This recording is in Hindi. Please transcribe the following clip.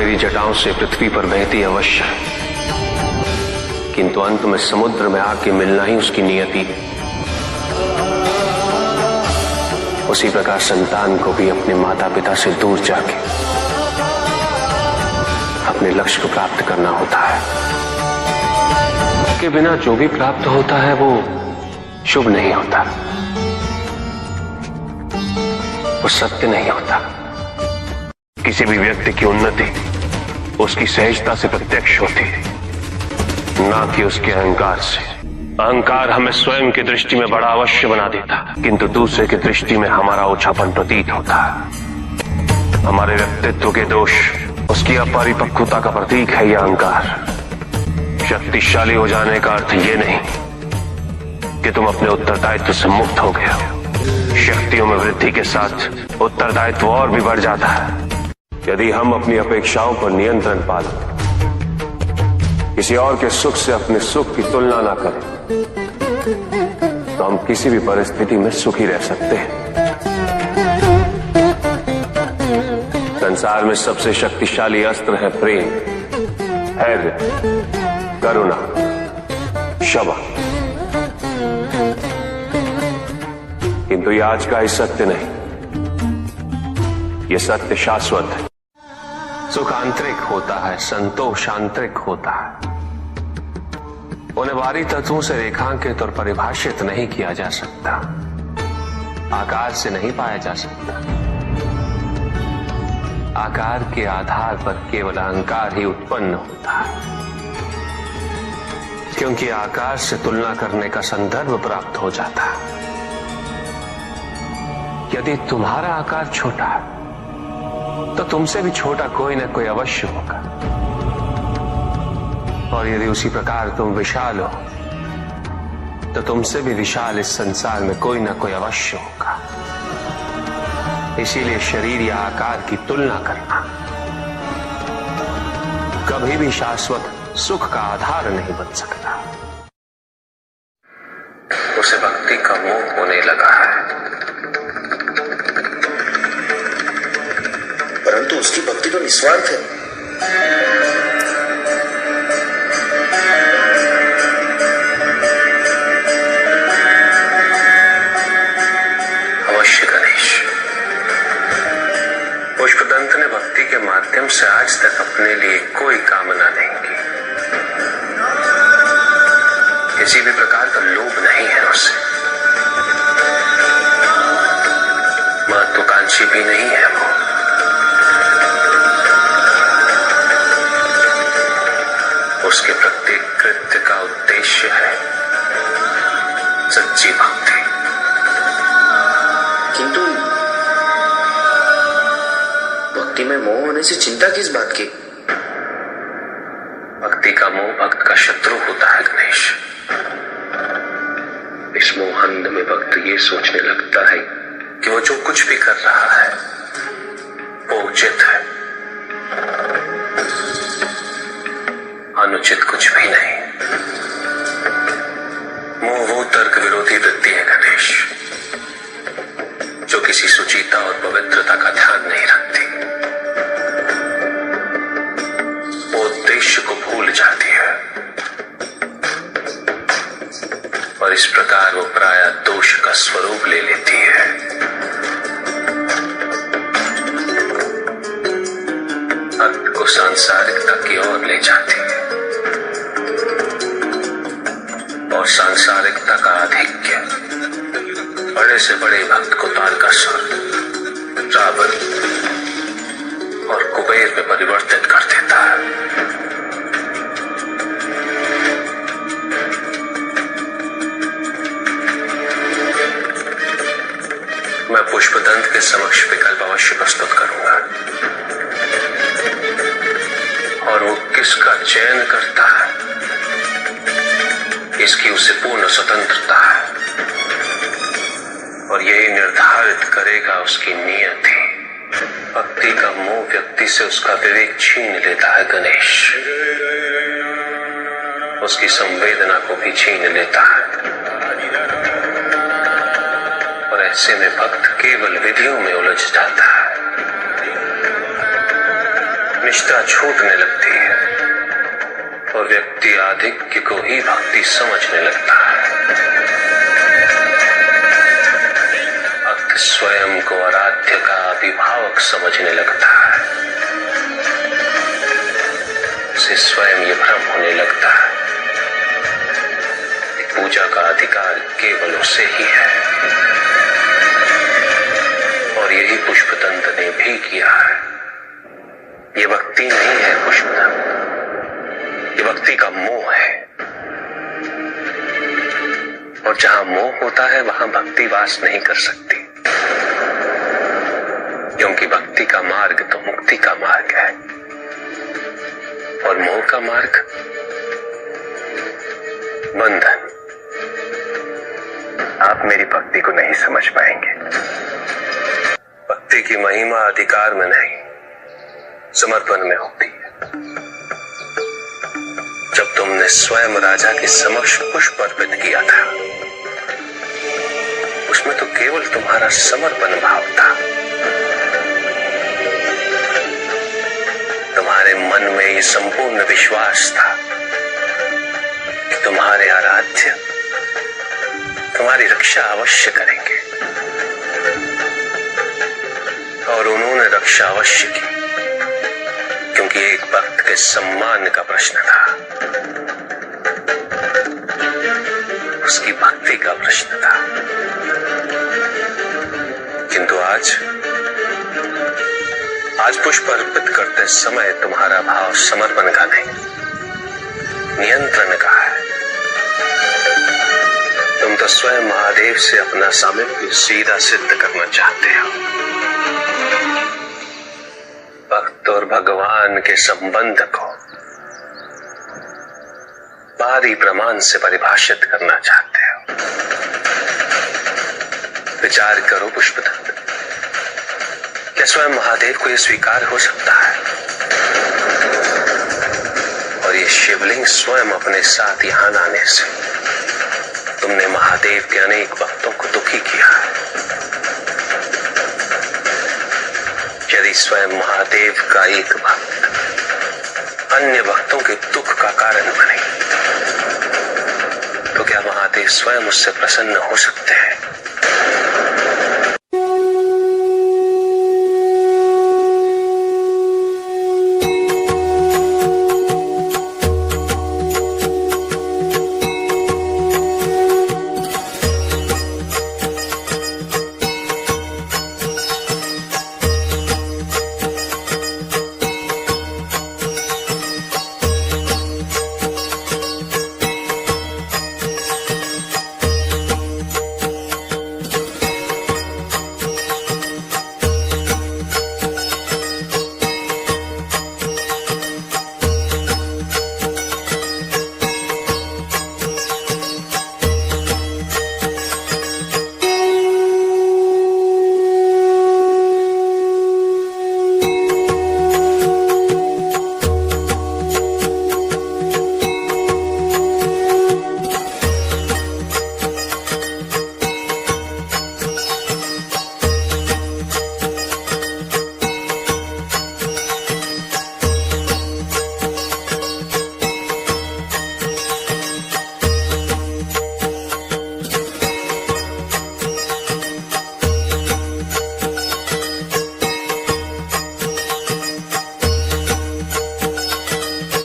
मेरी जटाओं से पृथ्वी पर बहती अवश्य, किंतु अंत में समुद्र में आके मिलना ही उसकी नियति है। उसी प्रकार संतान को भी अपने माता पिता से दूर जाके अपने लक्ष्य को प्राप्त करना होता है। के बिना जो भी प्राप्त होता है वो शुभ नहीं होता, वो सत्य नहीं होता। किसी भी व्यक्ति की उन्नति उसकी सहजता से प्रत्यक्ष होती है, ना कि उसके अहंकार से। अहंकार हमें स्वयं की दृष्टि में बड़ा अवश्य बना देता है, किंतु दूसरे की दृष्टि में हमारा ओछापन प्रतीत होता है। हमारे व्यक्तित्व के दोष, उसकी अपरिपक्वता का प्रतीक है यह अहंकार। शक्तिशाली हो जाने का अर्थ ये नहीं कि तुम अपने उत्तरदायित्व से मुक्त हो गए हो। शक्तियों में वृद्धि के साथ उत्तरदायित्व और भी बढ़ जाता है। यदि हम अपनी अपेक्षाओं पर नियंत्रण पालें, किसी और के सुख से अपने सुख की तुलना ना करें, तो हम किसी भी परिस्थिति में सुखी रह सकते हैं। संसार में सबसे शक्तिशाली अस्त्र है प्रेम, धैर्य, करुणा, क्षमा। किंतु ये आज का ही सत्य नहीं, ये सत्य शाश्वत है। सुख आंतरिक होता है, संतोष आंतरिक होता है। उन्हें बाहरी तत्वों से रेखांकित और परिभाषित नहीं किया जा सकता, आकार से नहीं पाया जा सकता। आकार के आधार पर केवल अहंकार ही उत्पन्न होता है, क्योंकि आकार से तुलना करने का संदर्भ प्राप्त हो जाता है। यदि तुम्हारा आकार छोटा है तो तुमसे भी छोटा कोई न कोई अवश्य होगा, और यदि उसी प्रकार तुम विशाल हो तो तुमसे भी विशाल इस संसार में कोई न कोई अवश्य होगा। इसीलिए शरीर या आकार की तुलना करना कभी भी शाश्वत सुख का आधार नहीं बन सकता। उसे भक्ति का मोह होने लगा है, परंतु उसकी भक्ति तो निस्वार्थ है। अवश्य गणेश, पुष्पदंत ने भक्ति के माध्यम से आज तक अपने लिए कोई कामना नहीं की। किसी भी प्रकार का लोभ नहीं है उसे, महत्वाकांक्षी भी नहीं है वो। उसके प्रत्येक कृत्य का उद्देश्य है सच्ची भक्ति। किंतु भक्ति में मोह होने से चिंता किस बात की? भक्ति का मोह भक्त का शत्रु होता है गणेश। इस मोहंध में भक्त ये सोचने लगता है कि वो जो कुछ भी कर रहा है वो उचित है, अनुचित कुछ भी नहीं। मोह वो तर्क विरोधी वृत्ति है गणेश, जो किसी सुचिता और पवित्रता का ध्यान नहीं रखती। वो उद्देश्य को भूल जाती है, और इस प्रकार वो प्रायः दोष का स्वरूप ले लेती है। भक्त को सांसारिकता की ओर ले जाती है, और सांसारिकता का आधिक्य बड़े से बड़े भक्त को तारकासुर, रावण और कुबेर में परिवर्तित कर देता है। मैं पुष्पदंत के समक्ष विकल्प अवश्य प्रस्तुत करूंगा, और वो किसका चयन करता है इसकी उसे पूर्ण स्वतंत्रता है, और यही निर्धारित करेगा उसकी नियति। भक्ति का मोह व्यक्ति से उसका विवेक छीन लेता है गणेश, उसकी संवेदना को भी छीन लेता है, और ऐसे में भक्त केवल विधियों में उलझ जाता है। निष्ठा छूटने लगती है और व्यक्ति आधिक्य को ही भक्ति समझने लगता है। भक्त स्वयं को आराध्य का अभिभावक समझने लगता है। उसे स्वयं ये भ्रम होने लगता है कि पूजा का अधिकार केवल उसे ही है। और यही पुष्पदंत ने भी किया है। ये भक्ति नहीं है पुष्पदंत, ये भक्ति का मोह है। और जहां मोह होता है वहां भक्ति वास नहीं कर सकती, क्योंकि भक्ति का मार्ग तो मुक्ति का मार्ग है और मोह का मार्ग बंधन। आप मेरी भक्ति को नहीं समझ पाएंगे। भक्ति की महिमा अधिकार में नहीं, समर्पण में होती है। जब तुमने स्वयं राजा के समक्ष पुष्प अर्पित किया था, उसमें तो केवल तुम्हारा समर्पण भाव था। तुम्हारे मन में ये संपूर्ण विश्वास था कि तुम्हारे आराध्य तुम्हारी रक्षा अवश्य करेंगे, और उन्होंने रक्षा अवश्य की, क्योंकि एक भक्त के सम्मान का प्रश्न था, उसकी भक्ति का प्रश्न था। किंतु आज पुष्प अर्पित करते समय तुम्हारा भाव समर्पण का नहीं, नियंत्रण का है। तुम तो स्वयं महादेव से अपना सामीप्य सीधा सिद्ध करना चाहते हो। भक्त और भगवान के संबंध को बाहरी प्रमाण से परिभाषित करना चाहते हो। विचार करो पुष्पदंत, क्या स्वयं महादेव को यह स्वीकार हो सकता है? और ये शिवलिंग स्वयं अपने साथ यहां लाने से तुमने महादेव के अनेक भक्तों को दुखी किया है। यदि स्वयं महादेव का एक भक्त अन्य भक्तों के दुख का कारण बने, तो क्या महादेव स्वयं उससे प्रसन्न हो सकते हैं?